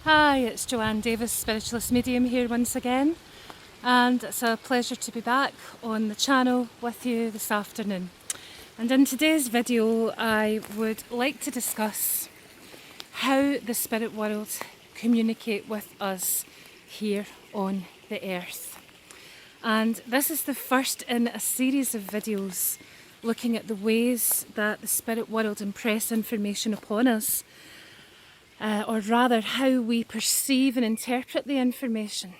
Hi, it's Joanne Davies, Spiritualist Medium here once again, and it's a pleasure to be back on the channel with you this afternoon. And in today's video I would like to discuss how the spirit world communicate with us here on the earth. And this is the first in a series of videos looking at the ways that the spirit world impress information upon us, or rather how we perceive and interpret the information.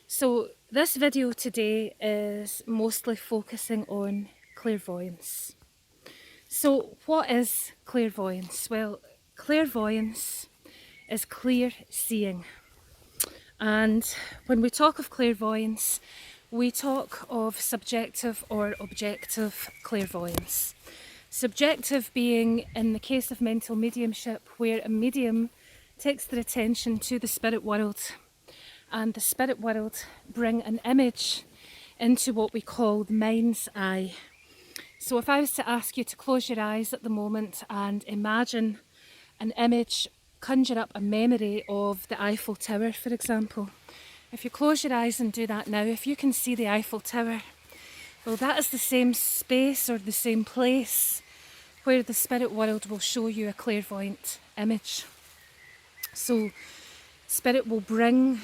So this video today is mostly focusing on clairvoyance. So what is clairvoyance? Well, clairvoyance is clear seeing. And when we talk of clairvoyance, we talk of subjective or objective clairvoyance. Subjective being in the case of mental mediumship, where a medium takes their attention to the spirit world and the spirit world bring an image into what we call the mind's eye. So if I was to ask you to close your eyes at the moment and imagine an image, conjure up a memory of the Eiffel Tower, for example. If you close your eyes and do that now, if you can see the Eiffel Tower, well, that is the same space or the same place where the spirit world will show you a clairvoyant image. So spirit will bring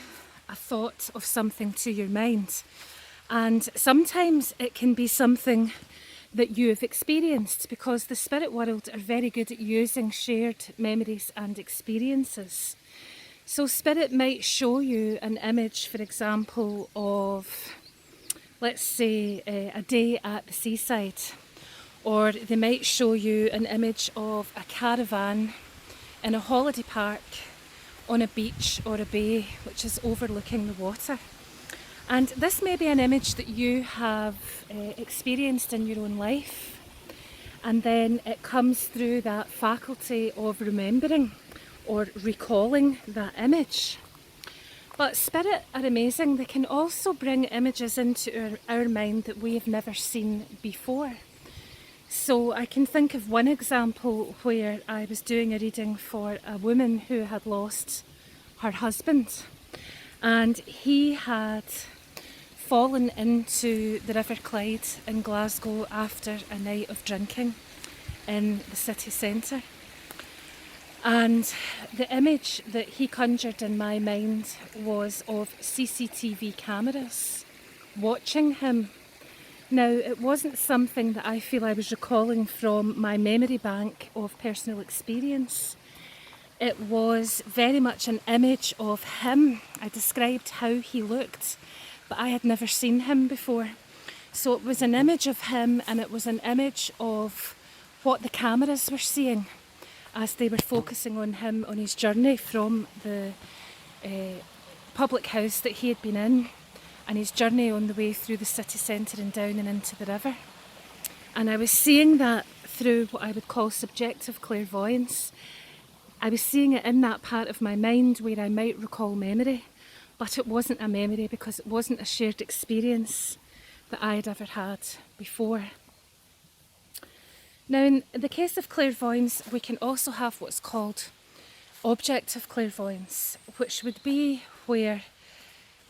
a thought of something to your mind, and sometimes it can be something that you have experienced, because the spirit world are very good at using shared memories and experiences. So spirit might show you an image, for example, of, let's say, a day at the seaside. Or they might show you an image of a caravan in a holiday park on a beach or a bay which is overlooking the water. And this may be an image that you have experienced in your own life, and then it comes through that faculty of remembering or recalling that image. But spirit are amazing. They can also bring images into our mind that we have never seen before. So I can think of one example where I was doing a reading for a woman who had lost her husband, and he had fallen into the River Clyde in Glasgow after a night of drinking in the city centre. And the image that he conjured in my mind was of CCTV cameras watching him. Now, it wasn't something that I feel I was recalling from my memory bank of personal experience. It was very much an image of him. I described how he looked, but I had never seen him before. So it was an image of him, and it was an image of what the cameras were seeing as they were focusing on him on his journey from the public house that he had been in, and his journey on the way through the city centre and down and into the river. And I was seeing that through what I would call subjective clairvoyance. I was seeing it in that part of my mind where I might recall memory, but it wasn't a memory because it wasn't a shared experience that I had ever had before. Now, in the case of clairvoyance, we can also have what's called objective clairvoyance, which would be where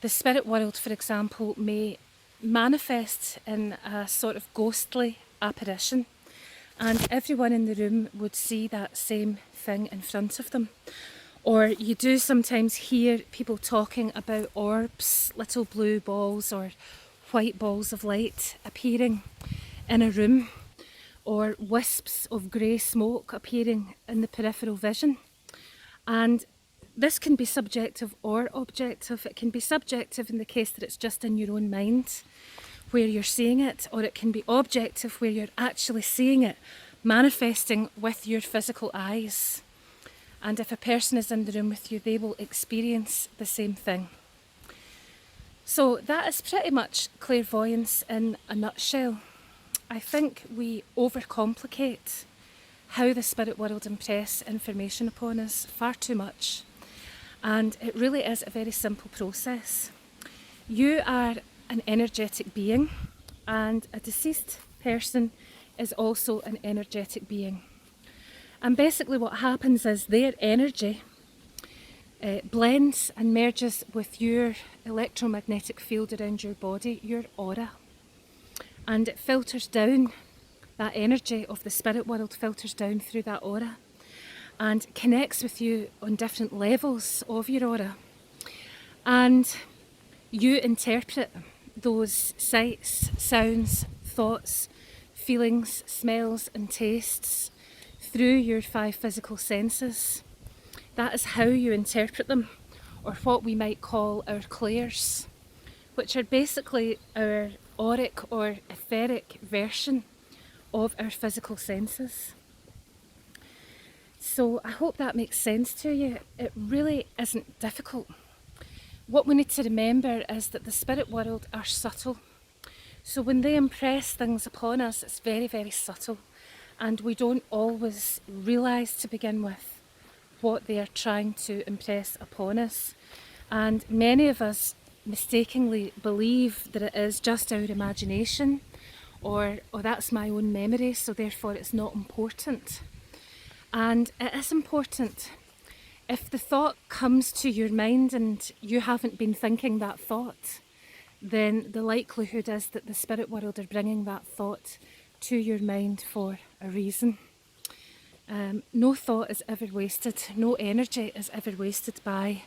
the spirit world, for example, may manifest in a sort of ghostly apparition, and everyone in the room would see that same thing in front of them. Or you do sometimes hear people talking about orbs, little blue balls or white balls of light appearing in a room, or wisps of grey smoke appearing in the peripheral vision. And this can be subjective or objective. It can be subjective in the case that it's just in your own mind where you're seeing it, or it can be objective where you're actually seeing it manifesting with your physical eyes. And if a person is in the room with you, they will experience the same thing. So that is pretty much clairvoyance in a nutshell. I think we overcomplicate how the spirit world impress information upon us far too much. And it really is a very simple process. You are an energetic being, and a deceased person is also an energetic being. And basically what happens is their energy blends and merges with your electromagnetic field around your body, your aura, and it filters down. That energy of the spirit world filters down through that aura and connects with you on different levels of your aura. And you interpret those sights, sounds, thoughts, feelings, smells and tastes through your 5 physical senses. That is how you interpret them, or what we might call our clairs, which are basically our auric or etheric version of our physical senses. So I hope that makes sense to you. It really isn't difficult. What we need to remember is that the spirit world are subtle. So when they impress things upon us, it's very, very subtle, and we don't always realise to begin with what they are trying to impress upon us. And many of us mistakenly believe that it is just our imagination, or oh, that's my own memory, so therefore it's not important. And it is important. If the thought comes to your mind and you haven't been thinking that thought, then the likelihood is that the spirit world are bringing that thought to your mind for a reason. No thought is ever wasted, no energy is ever wasted by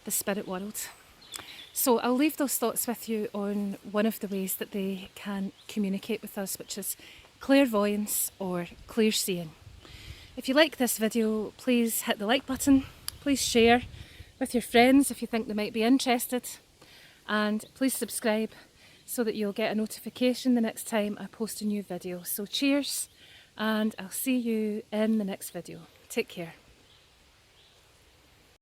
the spirit world. So I'll leave those thoughts with you on one of the ways that they can communicate with us, which is clairvoyance or clairseeing. If you like this video, please hit the like button, please share with your friends if you think they might be interested, and please subscribe so that you'll get a notification the next time I post a new video. So cheers, and I'll see you in the next video. Take care.